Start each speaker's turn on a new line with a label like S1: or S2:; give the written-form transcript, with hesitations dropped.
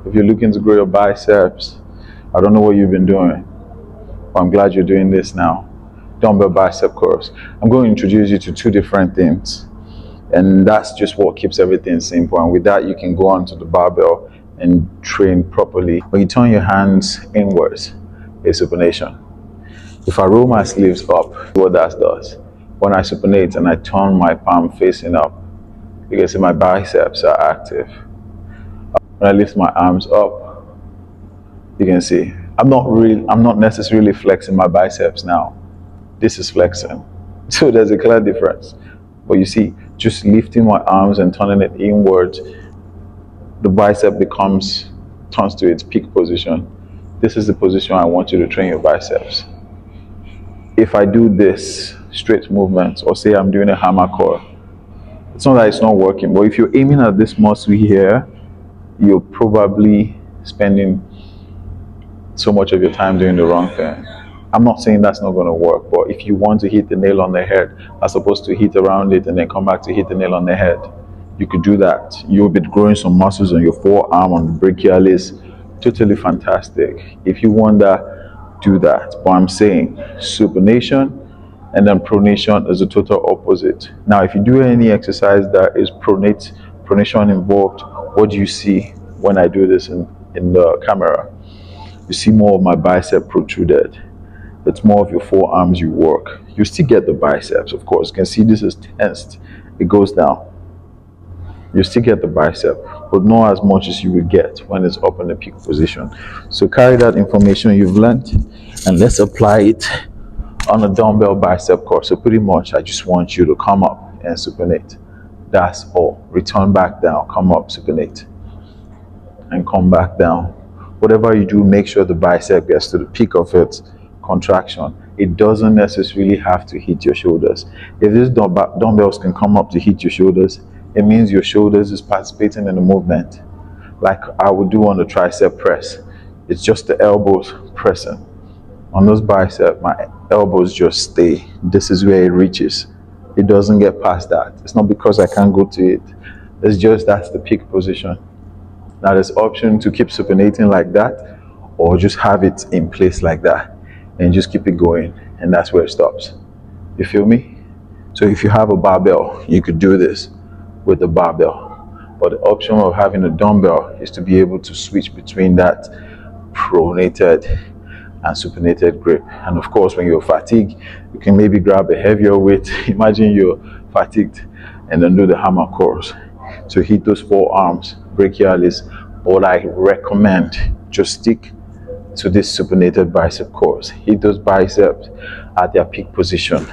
S1: If you're looking to grow your biceps, I don't know what you've been doing, but I'm glad you're doing this now. Dumbbell bicep curls. I'm going to introduce you to two different things, and that's just what keeps everything simple. And with that, you can go onto the barbell and train properly. When you turn your hands inwards, it's supination. If I roll my sleeves up, what that does, when I supinate and I turn my palm facing up, you can see my biceps are active. When I lift my arms up, you can see I'm not necessarily flexing my biceps now. This is flexing. So there's a clear difference. But you see, just lifting my arms and turning it inwards, the bicep turns to its peak position. This is the position I want you to train your biceps. If I do this straight movement, or say I'm doing a hammer curl, it's not that it's not working, but if you're aiming at this muscle here, you're probably spending so much of your time doing the wrong thing. I'm not saying that's not going to work, but if you want to hit the nail on the head as opposed to hit around it and then come back to hit the nail on the head, you could do that. You'll be growing some muscles on your forearm, on the brachialis. Totally fantastic. If you want that, do that. But I'm saying supination and then pronation is the total opposite. Now, if you do any exercise that is pronation involved, what do you see when I do this in the camera? You see more of my bicep protruded. It's more of your forearms you work. You still get the biceps, of course. You can see this is tensed. It goes down. You still get the bicep, but not as much as you would get when it's up in the peak position. So carry that information you've learned and let's apply it on a dumbbell bicep curl. So pretty much I just want you to come up and supinate. That's all. Return back down, come up, supinate, and come back down. Whatever you do, make sure the bicep gets to the peak of its contraction. It doesn't necessarily have to hit your shoulders. If these dumbbells can come up to hit your shoulders, it means your shoulders is participating in the movement, like I would do on the tricep press. It's just the elbows pressing. On those biceps, my elbows just stay. This is where it reaches. It doesn't get past that. It's not because I can't go to it. It's just that's the peak position. Now there's option to keep supinating like that, or just have it in place like that and just keep it going, and that's where it stops. You feel me? So if you have a barbell, you could do this with the barbell, but the option of having a dumbbell is to be able to switch between that pronated and supinated grip. And of course, when you're fatigued, you can maybe grab a heavier weight. Imagine you're fatigued and then do the hammer curls to hit those forearms, brachialis. But I recommend just stick to this supinated bicep curls. Hit those biceps at their peak position.